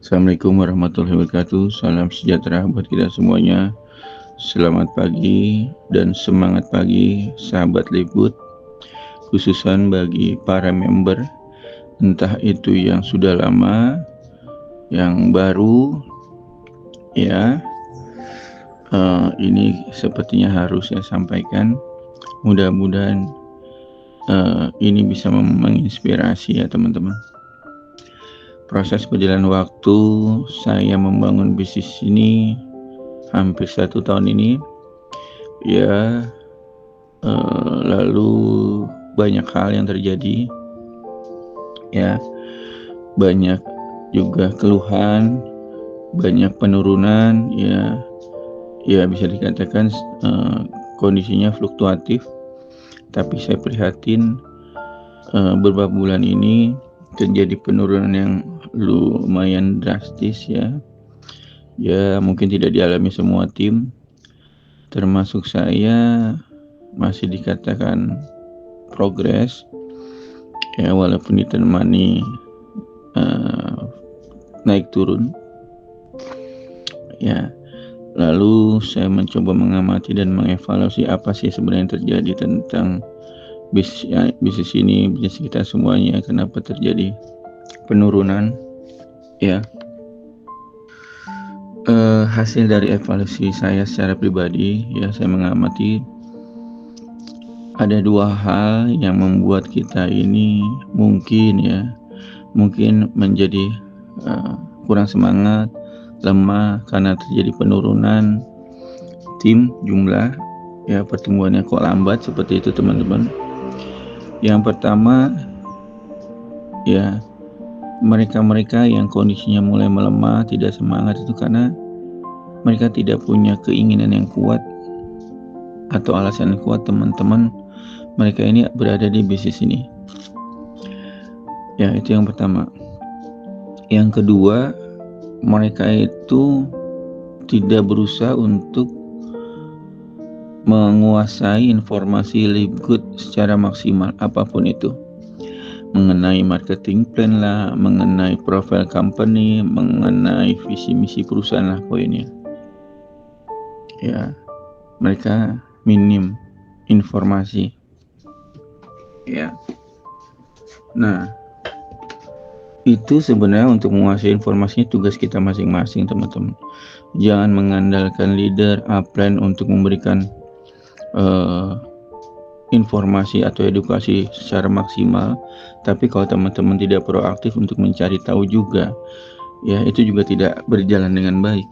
Assalamualaikum warahmatullahi wabarakatuh. Salam sejahtera buat kita semuanya. Selamat pagi dan semangat pagi sahabat Liput, khususan bagi para member, entah itu yang sudah lama, yang baru, ya. Ini sepertinya harus saya sampaikan. Mudah-mudahan ini bisa menginspirasi ya teman-teman. Proses berjalan waktu saya membangun bisnis ini hampir 1 tahun ini, ya. Lalu banyak hal yang terjadi, ya. Banyak juga keluhan, banyak penurunan, ya bisa dikatakan kondisinya fluktuatif. Tapi saya prihatin beberapa bulan ini terjadi penurunan yang lumayan drastis, ya. Mungkin tidak dialami semua tim, termasuk saya, masih dikatakan progres, ya, walaupun ditemani naik turun, ya. Lalu saya mencoba mengamati dan mengevaluasi apa sih sebenarnya yang terjadi tentang bisnis ini, bisnis kita semuanya, kenapa terjadi penurunan, ya. Hasil dari evaluasi saya secara pribadi, ya, saya mengamati ada 2 hal yang membuat kita ini mungkin menjadi kurang semangat, lemah karena terjadi penurunan tim jumlah, ya, pertumbuhannya kok lambat seperti itu teman-teman. Yang pertama, ya, mereka yang kondisinya mulai melemah, tidak semangat, itu karena mereka tidak punya keinginan yang kuat atau alasan yang kuat teman-teman. Mereka ini berada di bisnis ini, ya, itu yang pertama. Yang kedua, mereka itu tidak berusaha untuk menguasai informasi Lipgut secara maksimal, apapun itu, mengenai marketing plan lah, mengenai profil company, mengenai visi misi perusahaan lah poinnya, ya. Mereka minim informasi, ya. Nah, itu sebenarnya untuk menguasai informasinya tugas kita masing-masing teman-teman. Jangan mengandalkan leader upline untuk memberikan informasi atau edukasi secara maksimal, tapi kalau teman-teman tidak proaktif untuk mencari tahu juga, ya, itu juga tidak berjalan dengan baik,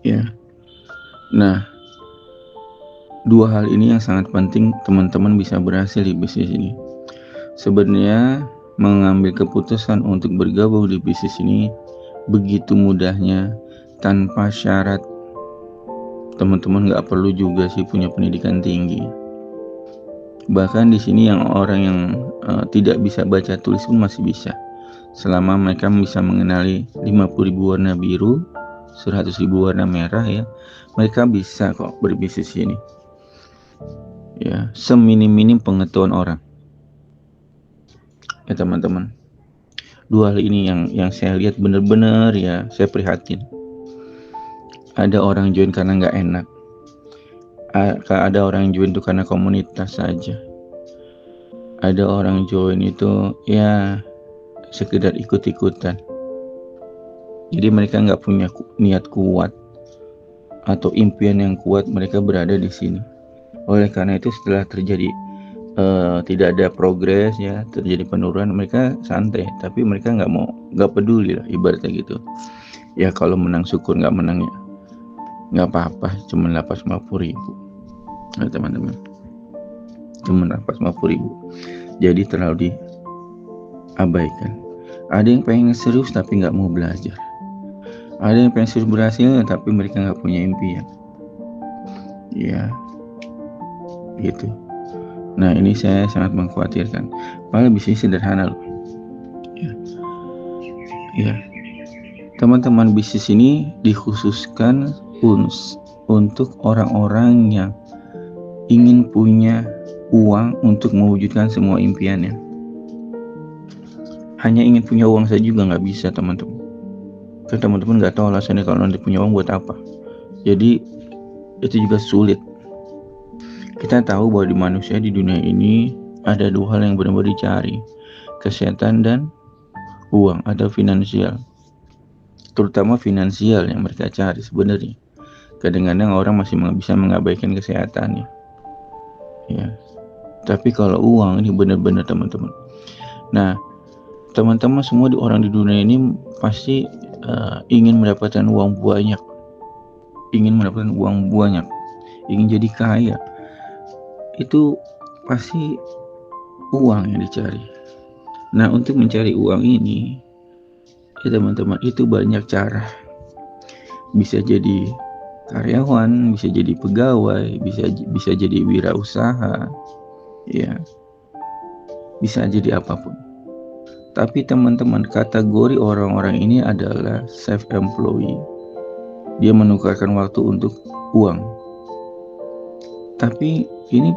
ya. Nah, 2 hal ini yang sangat penting teman-teman bisa berhasil di bisnis ini. Sebenarnya mengambil keputusan untuk bergabung di bisnis ini begitu mudahnya, tanpa syarat. Teman-teman nggak perlu juga sih punya pendidikan tinggi. Bahkan di sini orang yang tidak bisa baca tulis pun masih bisa, selama mereka bisa mengenali 50.000 warna biru, 100.000 warna merah, ya. Mereka bisa kok berbisnis ini, ya, seminim-minim pengetahuan orang, ya teman-teman. 2 hal ini yang saya lihat benar-benar, ya, saya prihatin. Ada orang join karena nggak enak, ada orang join itu karena komunitas saja, ada orang join itu ya sekedar ikut-ikutan. Jadi mereka nggak punya niat kuat atau impian yang kuat, mereka berada di sini. Oleh karena itu setelah terjadi tidak ada progres, ya, terjadi penurunan, mereka santai, tapi mereka nggak peduli lah, ibaratnya gitu. Ya, kalau menang syukur, nggak menang ya nggak apa-apa, cuma 850.000, nah, teman-teman, cuma 850.000, jadi terlalu diabaikan. Ada yang pengen serius tapi nggak mau belajar, ada yang pengen serius berhasil tapi mereka nggak punya impian, ya, gitu. Nah, ini saya sangat mengkhawatirkan. Padahal bisnis sederhana loh, ya. Teman-teman, bisnis ini dikhususkan untuk orang-orang yang ingin punya uang untuk mewujudkan semua impiannya. Hanya ingin punya uang saja juga nggak bisa teman-teman. Kan teman-teman nggak tahu alasannya kalau nanti punya uang buat apa. Jadi itu juga sulit. Kita tahu bahwa di manusia di dunia ini ada dua hal yang benar-benar dicari, kesehatan dan uang atau finansial. Terutama finansial yang mereka cari sebenarnya. Kadang-kadang orang masih bisa mengabaikan kesehatannya. Ya. Tapi kalau uang ini benar-benar teman-teman. Nah, teman-teman semua orang di dunia ini pasti ingin mendapatkan uang banyak. Ingin jadi kaya. Itu pasti uang yang dicari. Nah, untuk mencari uang ini, ya teman-teman, itu banyak cara. Bisa jadi karyawan, bisa jadi pegawai, bisa jadi wirausaha, ya, bisa jadi apapun. Tapi teman-teman, kategori orang-orang ini adalah self-employed. Dia menukarkan waktu untuk uang. Tapi ini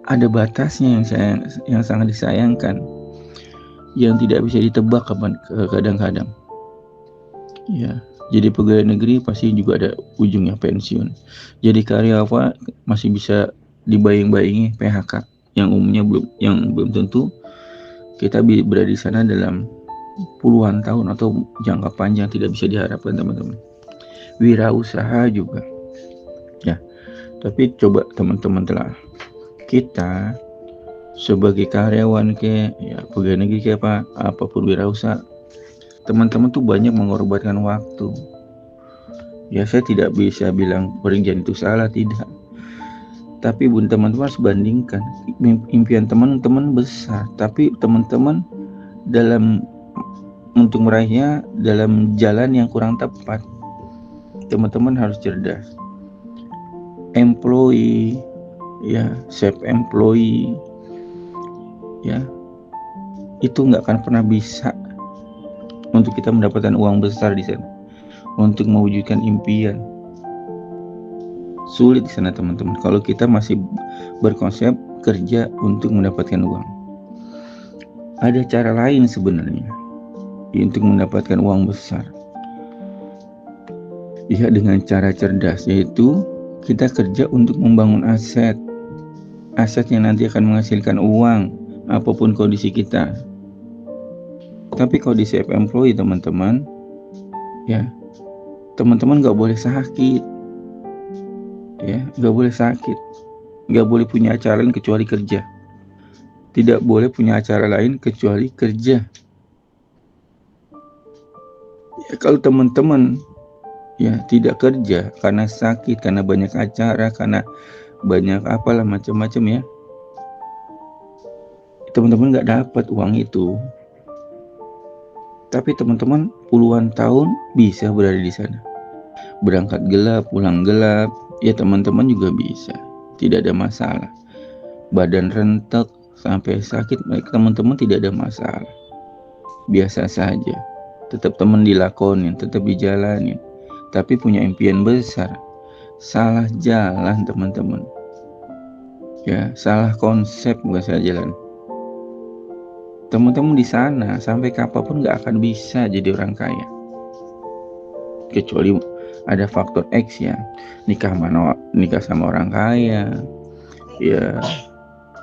ada batasnya yang sangat disayangkan, yang tidak bisa ditebak kadang-kadang. Ya, jadi pegawai negeri pasti juga ada ujungnya pensiun. Jadi karyawan masih bisa dibayang-bayangi PHK, yang umumnya belum tentu kita berada di sana dalam puluhan tahun atau jangka panjang, tidak bisa diharapkan teman-teman. Wirausaha juga, ya. Tapi coba teman-teman telah kita sebagai karyawan ya pegawai negeri apapun wirausaha, teman-teman tuh banyak mengorbankan waktu. Ya, saya tidak bisa bilang pekerjaan itu salah, tidak. Tapi teman-teman harus bandingkan, impian teman-teman besar, tapi teman-teman untuk meraihnya dalam jalan yang kurang tepat. Teman-teman harus cerdas. Employee, ya, self-employed, ya, itu nggak akan pernah bisa untuk kita mendapatkan uang besar di sana, untuk mewujudkan impian. Sulit di sana teman-teman kalau kita masih berkonsep kerja untuk mendapatkan uang. Ada cara lain sebenarnya untuk mendapatkan uang besar, ya, dengan cara cerdas, yaitu kita kerja untuk membangun aset yang nanti akan menghasilkan uang apapun kondisi kita. Tapi kalau di self-employed teman-teman, ya, teman-teman nggak boleh sakit. Ya, nggak boleh sakit, nggak boleh punya acara lain kecuali kerja, tidak boleh punya acara lain kecuali kerja. Ya, kalau teman-teman ya tidak kerja karena sakit, karena banyak acara, karena banyak apalah macam-macam, ya, teman-teman nggak dapat uang itu. Tapi teman-teman puluhan tahun bisa berada di sana, berangkat gelap, pulang gelap. Ya, teman-teman juga bisa, tidak ada masalah. Badan rentek sampai sakit, teman-teman tidak ada masalah, biasa saja. Tetap teman dilakonin, tetap dijalanin. Tapi punya impian besar, salah jalan teman-teman. Ya, salah konsep, bukan salah jalan. Teman-teman di sana sampai kapanpun nggak akan bisa jadi orang kaya, kecuali ada faktor X, ya, nikah sama orang kaya, ya,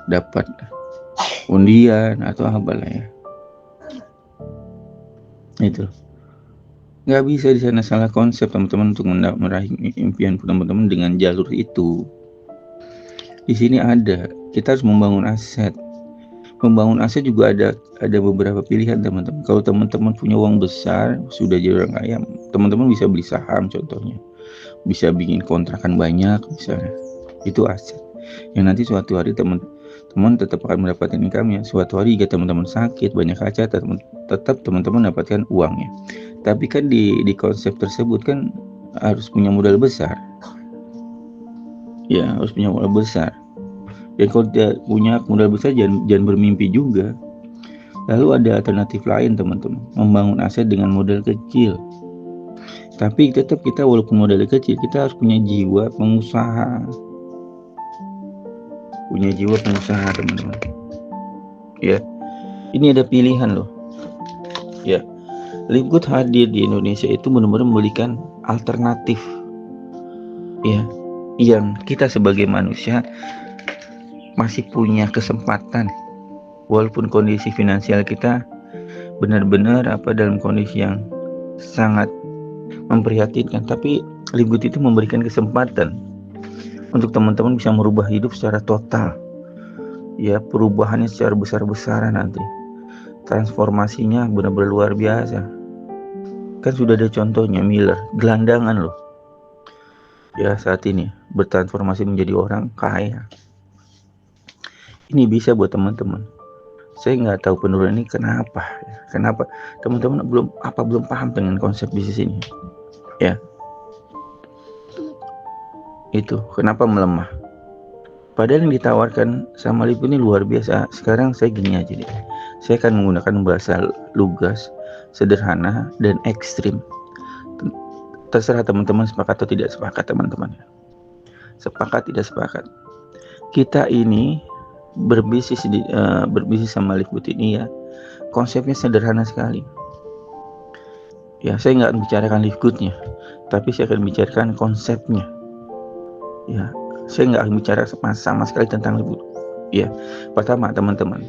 dapat undian atau apalah, ya. Itu nggak bisa di sana, salah konsep teman-teman untuk meraih impian teman-teman dengan jalur itu. Di sini kita harus membangun aset. Membangun aset juga ada beberapa pilihan teman-teman. Kalau teman-teman punya uang besar, sudah jadi orang kaya, teman-teman bisa beli saham contohnya, bisa bikin kontrakan banyak misalnya. Itu aset yang nanti suatu hari teman-teman tetap akan mendapatkan income-nya. Suatu hari jika teman-teman sakit, banyak hajat, tetap teman-teman dapatkan uangnya. Tapi kan di konsep tersebut kan harus punya modal besar. Ya, harus punya modal besar. Dan kalau tidak punya modal besar, jangan bermimpi juga. Lalu ada alternatif lain teman-teman, membangun aset dengan modal kecil. Tapi tetap kita walaupun modal kecil, kita harus punya jiwa pengusaha. Punya jiwa pengusaha teman-teman. Ya, ini ada pilihan loh. Ya, Liquid hadir di Indonesia itu benar-benar memberikan alternatif ya, yang kita sebagai manusia masih punya kesempatan walaupun kondisi finansial kita benar-benar dalam kondisi yang sangat memprihatinkan, tapi Liquid itu memberikan kesempatan untuk teman-teman bisa merubah hidup secara total ya, perubahannya secara besar-besaran nanti, transformasinya benar-benar luar biasa. Kan sudah ada contohnya, Miller, gelandangan loh ya, saat ini bertransformasi menjadi orang kaya. Ini bisa buat teman-teman. Saya nggak tahu penurunan ini kenapa teman-teman belum paham dengan konsep bisnis ini ya. Itu kenapa melemah, padahal yang ditawarkan sama Liquid ini luar biasa. Sekarang saya gini aja deh, saya akan menggunakan bahasa lugas, sederhana, dan ekstrim. Terserah teman-teman sepakat atau tidak sepakat teman-teman. Sepakat tidak sepakat, kita ini berbisnis sama Liquid ini ya, konsepnya sederhana sekali ya. Saya nggak akan bicarakan Liquidnya, tapi saya akan bicarakan konsepnya ya. Saya nggak akan bicara sama sekali tentang Liquid ya. Pertama teman-teman,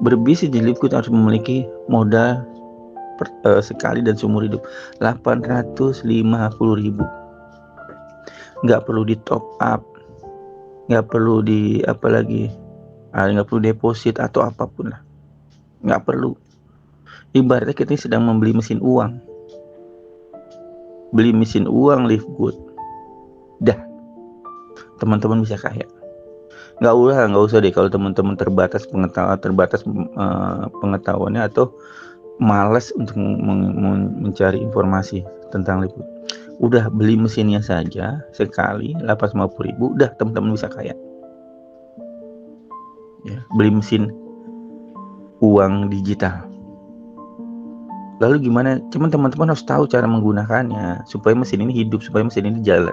berbisnis di Liquid harus memiliki modal sekali dan seumur hidup 850.000. Nggak perlu di top up, nggak perlu di nggak perlu deposit atau apapun lah, nggak perlu. Ibaratnya kita sedang membeli mesin uang, beli mesin uang Liquid, dah teman-teman bisa kaya. Nggak usah deh kalau teman-teman terbatas pengetahuannya atau malas untuk mencari informasi tentang Liquid. Udah beli mesinnya saja sekali 850.000, udah teman-teman bisa kaya ya. Beli mesin uang digital. Lalu gimana? Cuman teman-teman harus tahu cara menggunakannya supaya mesin ini hidup, supaya mesin ini jalan.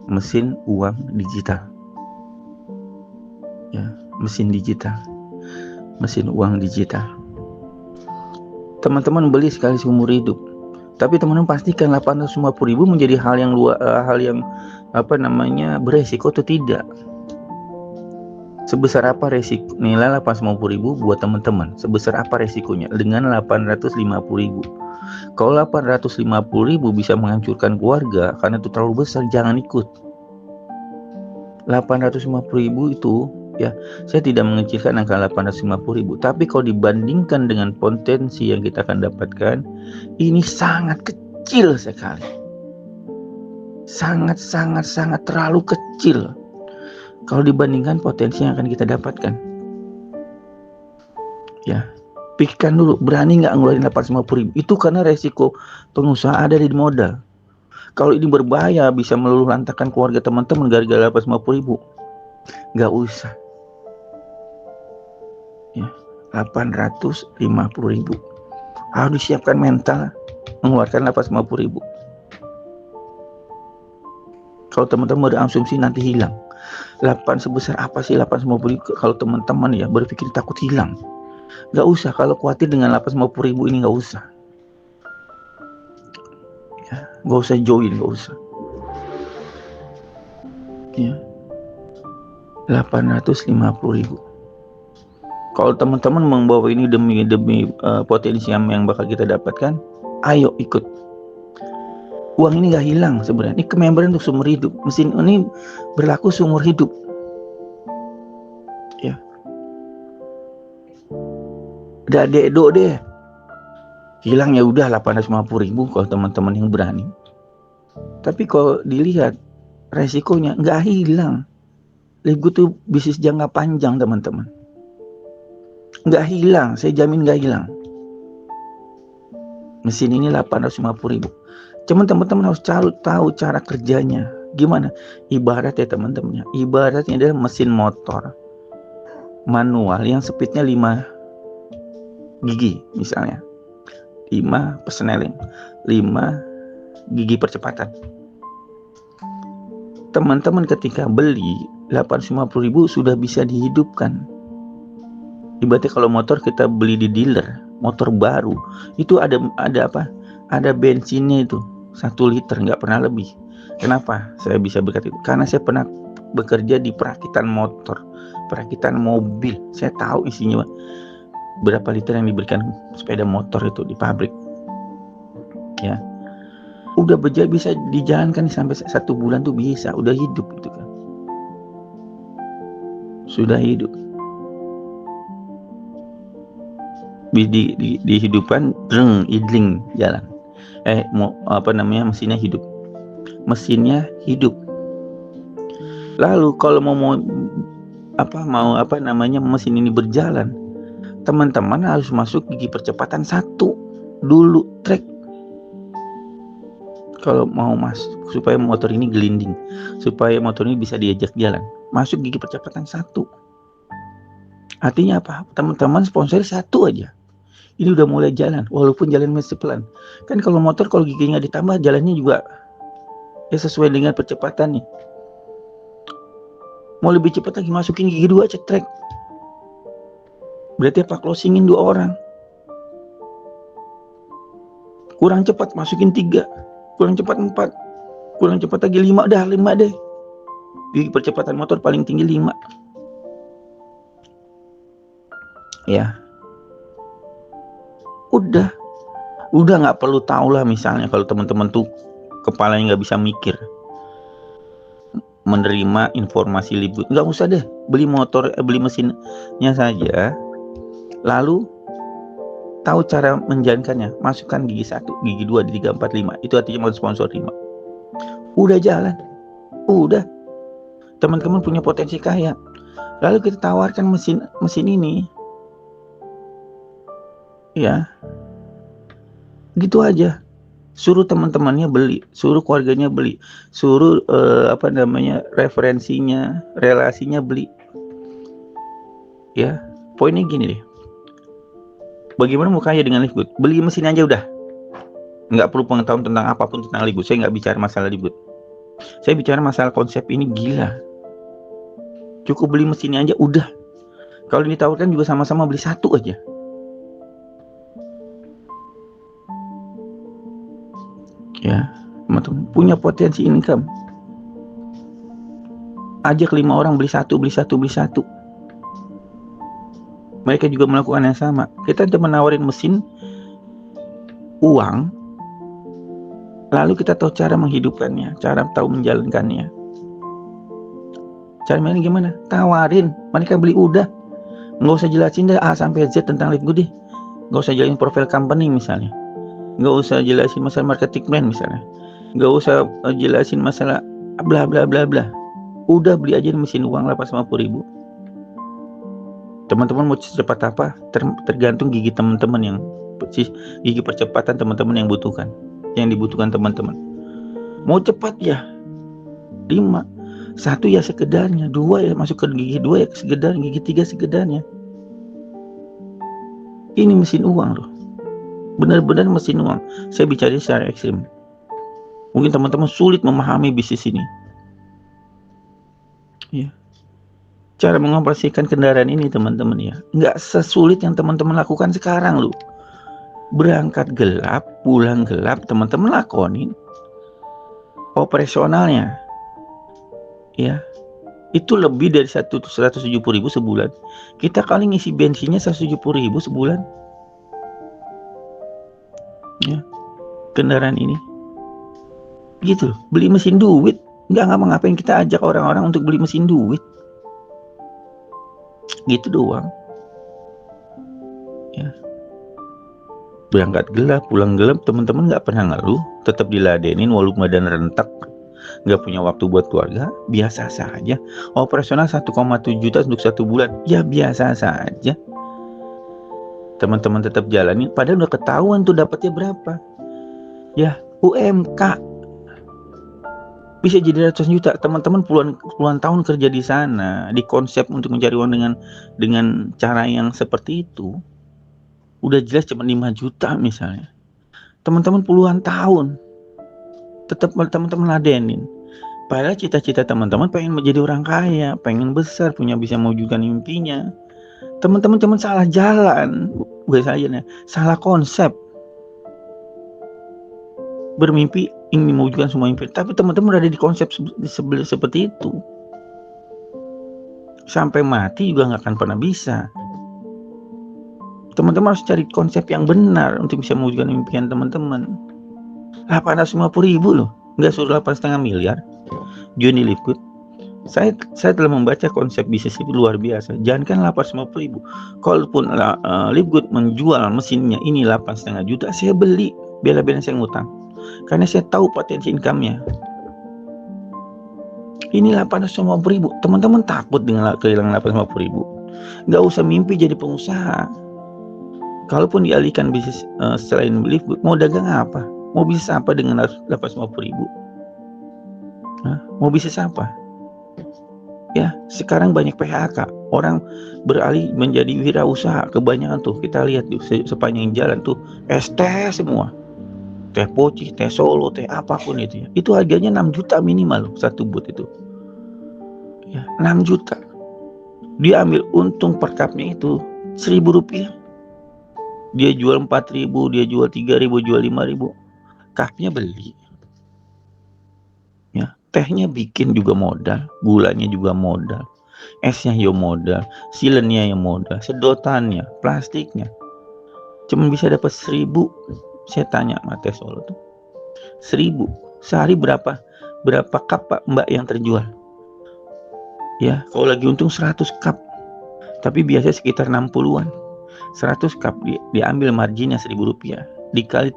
Mesin uang digital ya, mesin uang digital. Teman-teman beli sekali seumur hidup, tapi teman-teman pastikan 850.000 menjadi hal yang beresiko atau tidak. Sebesar apa resiko nilai 850.000 buat teman-teman? Sebesar apa resikonya dengan 850.000? Kalau 850.000 bisa menghancurkan keluarga karena itu terlalu besar, jangan ikut. 850.000 itu ya, saya tidak mengecilkan angka 850.000, tapi kalau dibandingkan dengan potensi yang kita akan dapatkan, ini sangat kecil sekali. Sangat terlalu kecil kalau dibandingkan potensi yang akan kita dapatkan ya. Pikirkan dulu, berani nggak ngeluarin 850.000? Itu karena resiko pengusaha ada di modal. Kalau ini berbahaya, bisa meluluh lantakan keluarga teman-teman gara-gara 850.000, nggak usah ya. 850.000 harus disiapkan mental mengeluarkan 850.000. Kalau teman-teman ada asumsi nanti hilang, sebesar apa sih 850.000? Kalau teman-teman ya berpikir takut hilang, nggak usah. Kalau khawatir dengan 850.000 ini nggak usah ya, nggak usah join, nggak usah ya. 850.000. Kalau teman-teman membawa ini demi potensi yang bakal kita dapatkan, ayo ikut. Uang ini nggak hilang sebenarnya. Ini kememberan untuk seumur hidup. Mesin ini berlaku seumur hidup ya. Udah deh hilang ya udah 850.000 kalau teman-teman yang berani. Tapi kalau dilihat resikonya nggak hilang. Liquid tuh bisnis jangka panjang teman-teman, nggak hilang, saya jamin nggak hilang. Mesin ini 850.000. Cuman teman-teman harus tahu cara kerjanya gimana. Ibarat ya teman-teman, ibaratnya adalah mesin motor manual yang speednya 5 gigi misalnya, 5 persneling, 5 gigi percepatan. Teman-teman ketika beli 850.000 sudah bisa dihidupkan. Ibaratnya kalau motor kita beli di dealer, motor baru itu ada apa? Ada bensinnya itu 1 liter, nggak pernah lebih. Kenapa saya bisa berkata itu? Karena saya pernah bekerja di perakitan motor, perakitan mobil. Saya tahu isinya berapa liter yang diberikan sepeda motor itu di pabrik. Ya, udah bisa dijalankan sampai 1 bulan tuh bisa, udah hidup gitu kan. Sudah hidup. Di hidupan idling jalan. Mesinnya hidup. Lalu kalau mau mesin ini berjalan, teman-teman harus masuk gigi percepatan 1 dulu trek. Kalau mau masuk supaya motor ini gelinding, supaya motor ini bisa diajak jalan, masuk gigi percepatan 1. Artinya apa? Teman-teman sponsor 1 aja. Ini udah mulai jalan, walaupun jalan masih pelan. Kan kalau motor kalau giginya ditambah, jalannya juga ya sesuai dengan percepatannya. Mau lebih cepat lagi, masukin gigi 2 cetrek. Berarti apa? Closingin 2 orang. Kurang cepat, masukin 3. Kurang cepat 4. Kurang cepat lagi 5 deh. Gigi percepatan motor paling tinggi 5. Ya. Udah nggak perlu tahu lah, misalnya kalau teman-teman tuh kepalanya nggak bisa mikir, menerima informasi libut, nggak usah deh beli mesinnya saja, lalu tahu cara menjalankannya, masukkan gigi 1, gigi 2, 3, 4, 5, itu artinya mau sponsor 5, udah jalan, udah teman-teman punya potensi kaya. Lalu kita tawarkan mesin ini, ya gitu aja, suruh teman-temannya beli, suruh keluarganya beli, suruh referensinya, relasinya beli. Ya, poinnya gini deh, bagaimana mau kaya dengan Liftgood? Beli mesin aja udah, nggak perlu pengetahuan tentang apapun tentang Liftgood. Saya nggak bicara masalah Liftgood, saya bicara masalah konsep ini gila. Cukup beli mesinnya aja udah. Kalau ditawarkan juga sama-sama beli 1 aja. Ya, teman-teman punya potensi income, ajak 5 orang beli 1. Mereka juga melakukan yang sama. Kita menawarin mesin uang, lalu kita tahu cara menghidupkannya, cara tahu menjalankannya. Cara mainnya gimana? Tawarin, mereka beli udah. Nggak usah jelasin deh A sampai Z tentang Liftgood deh. Nggak usah jelasin profil company misalnya. Nggak usah jelasin masalah marketing plan misalnya. Nggak usah jelasin masalah bla bla bla bla. Udah beli aja mesin uang 850.000. Teman-teman mau cepat apa? Tergantung gigi teman-teman, yang gigi percepatan teman-teman yang dibutuhkan teman-teman. Mau cepat ya 5, 1 ya sekedarnya, 2 ya masuk ke gigi 2 ya sekedarnya, gigi 3 sekedarnya. Ini mesin uang loh, benar-benar mesin uang. Saya bicara secara ekstrim. Mungkin teman-teman sulit memahami bisnis ini. Ya. Cara mengoperasikan kendaraan ini teman-teman ya, nggak sesulit yang teman-teman lakukan sekarang loh. Berangkat gelap, pulang gelap, teman-teman lakonin operasionalnya. Ya, itu lebih dari 170.000 sebulan. Kita kali ngisi bensinnya 170.000 sebulan. Ya, kendaraan ini. Gitu, beli mesin duit. Nggak ngapa-ngapain, kita ajak orang-orang untuk beli mesin duit. Gitu doang. Ya. Berangkat gelap, pulang gelap, teman-teman nggak pernah ngeluh, tetap diladenin walaupun badan rentak, nggak punya waktu buat keluarga, biasa saja. Operasional 1,7 juta untuk 1 bulan, ya biasa saja. Teman-teman tetap jalani, padahal udah ketahuan tuh dapatnya berapa. Ya, UMK bisa jadi ratusan juta. Teman-teman puluhan tahun kerja di sana, di konsep untuk mencari uang dengan cara yang seperti itu. Udah jelas cuma 5 juta misalnya. Teman-teman puluhan tahun tetap teman-teman ladenin. Padahal cita-cita teman-teman pengen menjadi orang kaya, pengen besar, bisa mewujudkan mimpinya. Teman-teman cuma salah jalan, bukan saja nih, salah konsep. Bermimpi ingin mewujudkan semua impian, tapi teman-teman berada di konsep seperti itu. Sampai mati juga nggak akan pernah bisa. Teman-teman harus cari konsep yang benar untuk bisa mewujudkan impian teman-teman. 850.000 loh, nggak suruh 8,5 miliar. Johnny Lipgood. Saya telah membaca konsep bisnis itu luar biasa. Jangankan 850.000, kalaupun Lipgood menjual mesinnya ini 8,5 juta, saya beli. Bela-belain saya ngutang, karena saya tahu potensi income-nya. Ini 850.000. Teman-teman takut dengan kehilangan 850.000? Nggak usah mimpi jadi pengusaha. Kalaupun dialihkan bisnis selain Lipgood, mau dagang apa? Mau bisnis apa dengan 850.000? Mau bisnis apa? Ya, sekarang banyak PHK, orang beralih menjadi wirausaha. Kebanyakan tuh kita lihat tuh sepanjang jalan tuh es teh semua, teh poci, teh solo, teh apapun itu ya. Itu harganya 6 juta minimal loh, satu but itu ya, 6 juta. Dia ambil untung per cupnya itu 1.000 rupiah. Dia jual 4.000, dia jual 3.000, jual 5.000. Cupnya beli ya, tehnya bikin juga modal, gulanya juga modal, esnya ya modal, silennya yang modal, sedotannya, plastiknya, cuma bisa dapat 1.000. Saya tanya sama teh solo tuh, 1.000 sehari berapa cup Pak Mbak yang terjual? Ya, kalau lagi untung 100 cup, tapi biasa sekitar 60-an. 100 cup diambil marginnya 1.000 rupiah, dikali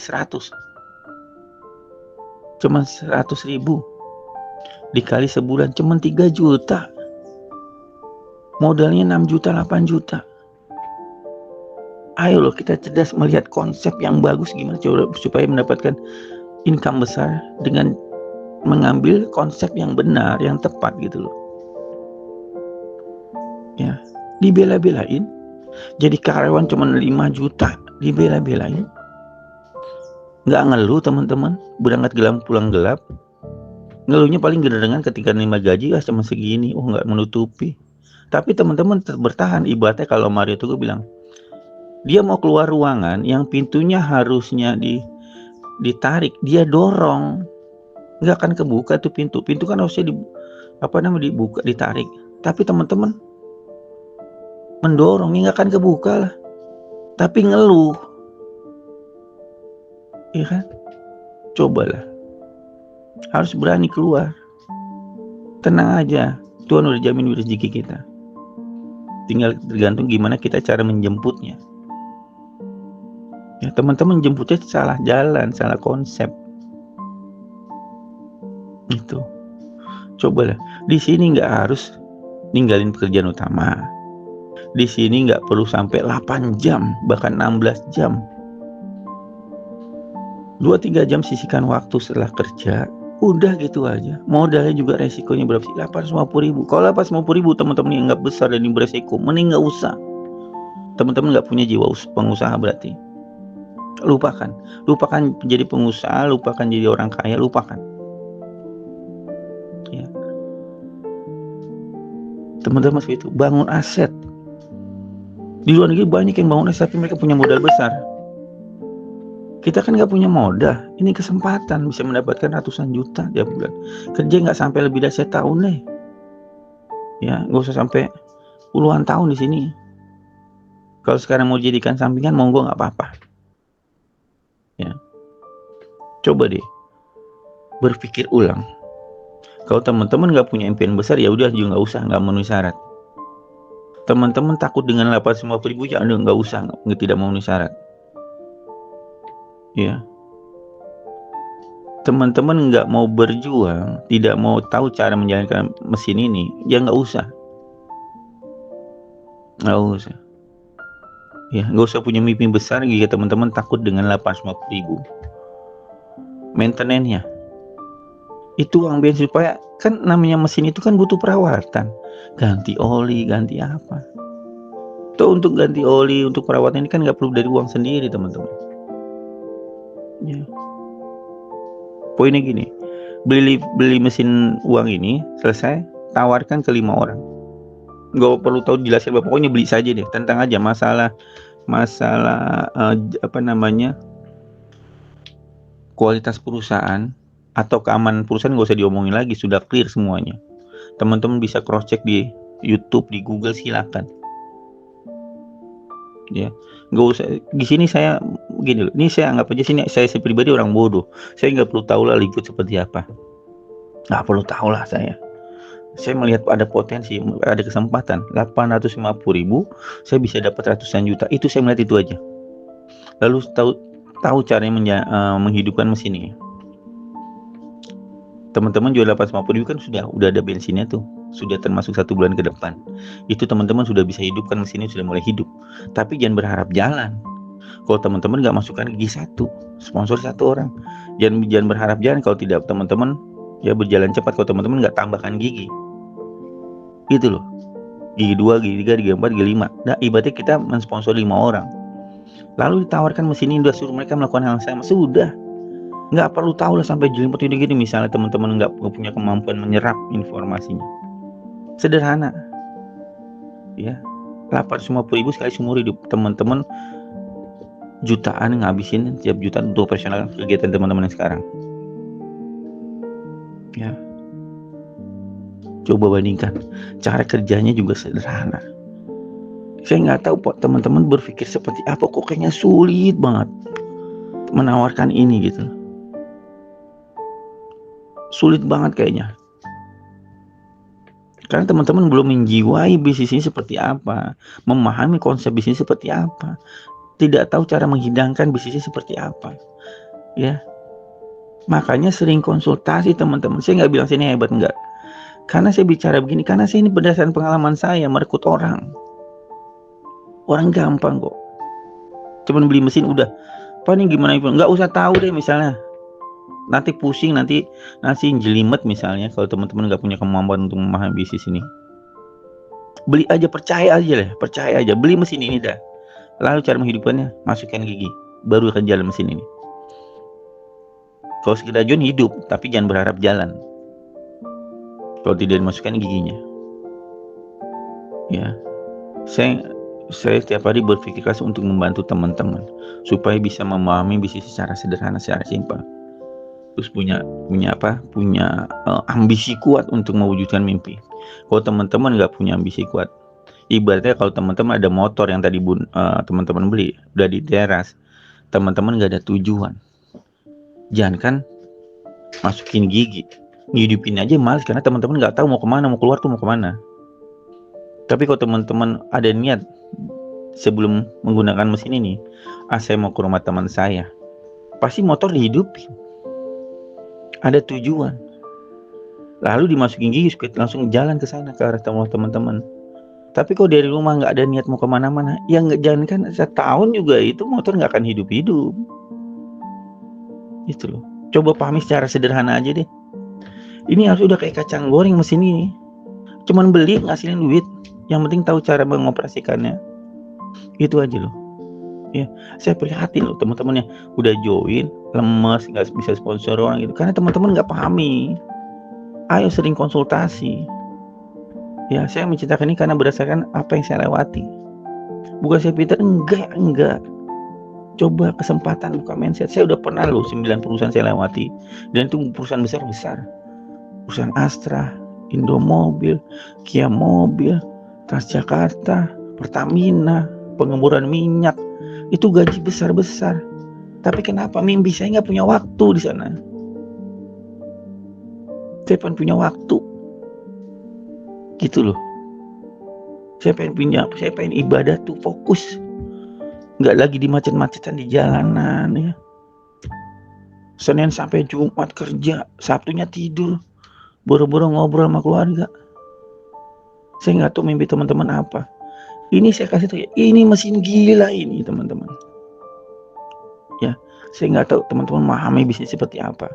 100, cuma 100.000, dikali sebulan cuma 3 juta. Modalnya 6 juta, 8 juta. Ayo loh, kita cerdas melihat konsep yang bagus gimana coba supaya mendapatkan income besar dengan mengambil konsep yang benar, yang tepat gitu loh. Ya, dibela-belain. Jadi karyawan cuma 5 juta, dibela-belain. Nggak ngeluh teman-teman, berangkat gelap pulang gelap. Ngeluhnya paling gedengan ketika nerima gaji cuma segini, nggak menutupi. Tapi teman-teman tetap bertahan. Ibaratnya kalau Mario Teguh bilang, dia mau keluar ruangan yang pintunya harusnya ditarik, dia dorong, nggak akan kebuka tuh pintu. Pintu kan harusnya dibuka, ditarik. Tapi teman-teman mendorongnya nggak akan kebuka lah. Tapi ngeluh, ya kan? Cobalah, harus berani keluar. Tenang aja, Tuhan udah jamin rezeki kita. Tinggal tergantung gimana kita cara menjemputnya. Ya, teman-teman jemputnya salah jalan, salah konsep. Itu. Cobalah. Di sini nggak harus ninggalin pekerjaan utama. Di sini nggak perlu sampai 8 jam, bahkan 16 jam. 2-3 jam sisihkan waktu setelah kerja, udah gitu aja. Modalnya juga resikonya berapa sih? 850.000. Kalau 850.000 teman-teman yang nggak besar dan yang beresiko, mending nggak usah. Teman-teman nggak punya jiwa pengusaha berarti. Lupakan jadi pengusaha, lupakan jadi orang kaya, lupakan. Ya. Teman-teman seperti itu, bangun aset. Di luar negeri banyak yang bangun aset tapi mereka punya modal besar. Kita kan nggak punya modal, ini kesempatan bisa mendapatkan ratusan juta tiap bulan. Kerja nggak sampai lebih dari 1 tahun deh, ya nggak usah sampai puluhan tahun di sini. Kalau sekarang mau jadikan sampingan, monggo nggak apa-apa. Ya, coba deh berpikir ulang. Kalau teman-teman nggak punya impian besar, ya udah juga nggak usah, nggak memenuhi syarat. Teman-teman takut dengan 850.000, ya udah nggak usah, tidak memenuhi syarat. Ya, teman-teman nggak mau berjuang, tidak mau tahu cara menjalankan mesin ini, ya nggak usah. Ya, nggak usah punya mimpi besar jika teman-teman takut dengan 850.000. Maintenance-nya itu uang bensin, supaya kan namanya mesin itu kan butuh perawatan, ganti oli, ganti apa. Tuh untuk ganti oli, untuk perawatan ini kan nggak perlu dari uang sendiri teman-teman. Ya. Poinnya gini, beli mesin uang ini selesai, tawarkan ke 5 orang. nggak perlu tahu jelasin apa, pokoknya beli saja deh, tentang aja masalah apa namanya, kualitas perusahaan atau keamanan perusahaan nggak usah diomongin lagi, sudah clear semuanya. Teman-teman bisa cross check di YouTube, di Google, silakan. Ya, nggak usah di sini saya gini loh. Ini saya anggap aja sini saya pribadi orang bodoh. Saya nggak perlu tahu lah Liquid seperti apa. Nggak perlu tahu lah saya. Saya melihat ada potensi, ada kesempatan 850.000, saya bisa dapat ratusan juta. Itu saya melihat itu aja. Lalu tahu caranya menghidupkan mesin ini. Teman-teman jual 850.000 kan udah ada bensinnya tuh, sudah termasuk 1 bulan ke depan. Itu teman-teman sudah bisa hidupkan mesinnya, sudah mulai hidup. Tapi jangan berharap jalan. Kalau teman-teman nggak masukkan gigi satu, sponsor 1 orang, jangan berharap jalan. Kalau tidak teman-teman ya berjalan cepat. Kalau teman-teman nggak tambahkan gigi, gitu loh, gigi 2, gigi 3, gigi 4, gigi 5. Nah, ibaratnya kita mensponsor 5 orang, lalu ditawarkan mesin ini, udah suruh mereka melakukan hal yang sama, sudah. Nggak perlu tahu lah sampai jelimet gini. Misalnya teman-teman nggak punya kemampuan menyerap informasinya, sederhana ya, 850.000 sekali seumur hidup. Teman-teman jutaan ngabisin tiap jutaan untuk operasional kegiatan teman-teman yang sekarang ya. Coba bandingkan, cara kerjanya juga sederhana. Saya nggak tahu Pak, teman-teman berpikir seperti apa, kok kayaknya sulit banget menawarkan ini gitu. Sulit banget kayaknya. Karena teman-teman belum menjiwai bisnis ini seperti apa, memahami konsep bisnis seperti apa, tidak tahu cara menghidangkan bisnisnya seperti apa. Ya. Makanya sering konsultasi teman-teman. Saya nggak bilang sini hebat, enggak. Karena saya bicara begini, karena saya ini berdasarkan pengalaman saya merekrut orang. Orang gampang kok. Cuman beli mesin udah. Pak ini gimana pun, nggak usah tahu deh misalnya. Nanti pusing, nanti jelimet misalnya kalau teman-teman nggak punya kemampuan untuk memahami bisnis ini. Beli aja, percaya aja, beli mesin ini dah. Lalu cara menghidupkannya, masukkan gigi, baru akan jalan mesin ini. Kalau sekedar John hidup, tapi jangan berharap jalan kalau tidak dimasukkan giginya. Ya, saya setiap hari berpikir keras untuk membantu teman-teman supaya bisa memahami bisnis secara sederhana, secara simpel. Terus punya ambisi kuat untuk mewujudkan mimpi. Kalau teman-teman nggak punya ambisi kuat, ibaratnya kalau teman-teman ada motor yang tadi teman-teman beli udah di teras, teman-teman nggak ada tujuan, jangan kan masukin gigi, ngidupin aja males karena teman-teman nggak tahu mau kemana, mau keluar tuh mau kemana. Tapi kalau teman-teman ada niat sebelum menggunakan mesin ini, saya mau ke rumah teman saya, pasti motor dihidupin. Ada tujuan, lalu dimasukin gigi langsung jalan ke sana, ke arah teman-teman. Tapi kalau dari rumah nggak ada niat mau kemana-mana, ya jangan kan setahun juga itu motor nggak akan hidup-hidup. Itu loh. Coba pahami secara sederhana aja deh. Ini harus udah kayak kacang goreng mesin ini. Cuman beli ngasilin duit, yang penting tahu cara mengoperasikannya. Itu aja loh. Ya, saya prihatin loh teman-teman yang udah join lemes, nggak bisa sponsor orang gitu karena teman-teman nggak pahami. Ayo sering konsultasi. Ya, saya menceritakan ini karena berdasarkan apa yang saya lewati. Bukan saya pintar, enggak. Coba kesempatan buka mindset. Saya udah pernah loh 9 perusahaan saya lewati, dan itu perusahaan besar. Perusahaan Astra, Indomobil, Kia Mobil, Transjakarta, Pertamina, pengemburan minyak. Itu gaji besar. Tapi kenapa mimpi saya nggak punya waktu di sana? Saya pengen punya waktu, gitu loh. Saya pengen ibadah tuh fokus, nggak lagi di macet-macetan di jalanan ya. Senin sampai Jumat kerja, Sabtunya tidur, boro-boro ngobrol sama keluarga. Saya nggak tahu mimpi teman-teman apa. Ini saya kasih tahu ya, ini mesin gila ini teman-teman. Ya, saya nggak tahu teman-teman memahami bisnis seperti apa.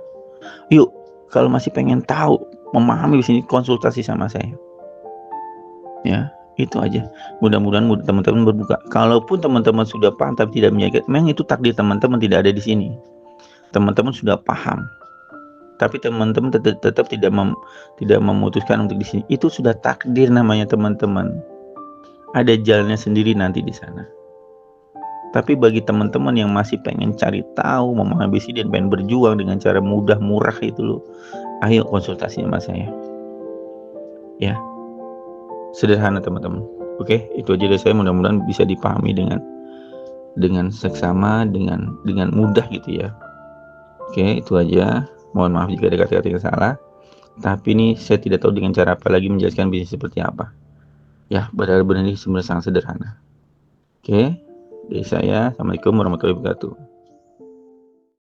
Yuk, kalau masih pengen tahu, memahami bisnis, konsultasi sama saya. Ya, itu aja. Mudah-mudahan teman-teman berbuka. Kalaupun teman-teman sudah paham tapi tidak menjaga, memang itu takdir teman-teman tidak ada di sini. Teman-teman sudah paham. tapi teman-teman tetap tidak memutuskan untuk di sini. Itu sudah takdir namanya teman-teman. Ada jalannya sendiri nanti di sana. Tapi bagi teman-teman yang masih pengen cari tahu, mau menghabisi dan pengen berjuang dengan cara mudah, murah itu loh, ayo konsultasi sama saya. Ya, sederhana teman-teman. Oke, itu aja dari saya. Mudah-mudahan bisa dipahami dengan seksama, dengan mudah gitu ya. Oke, itu aja. Mohon maaf jika ada kata-kata yang salah. Tapi ini saya tidak tahu dengan cara apa lagi menjelaskan bisnis seperti apa. Ya, benar-benar ini sebenarnya sangat sederhana. Oke, dari saya. Assalamualaikum warahmatullahi wabarakatuh.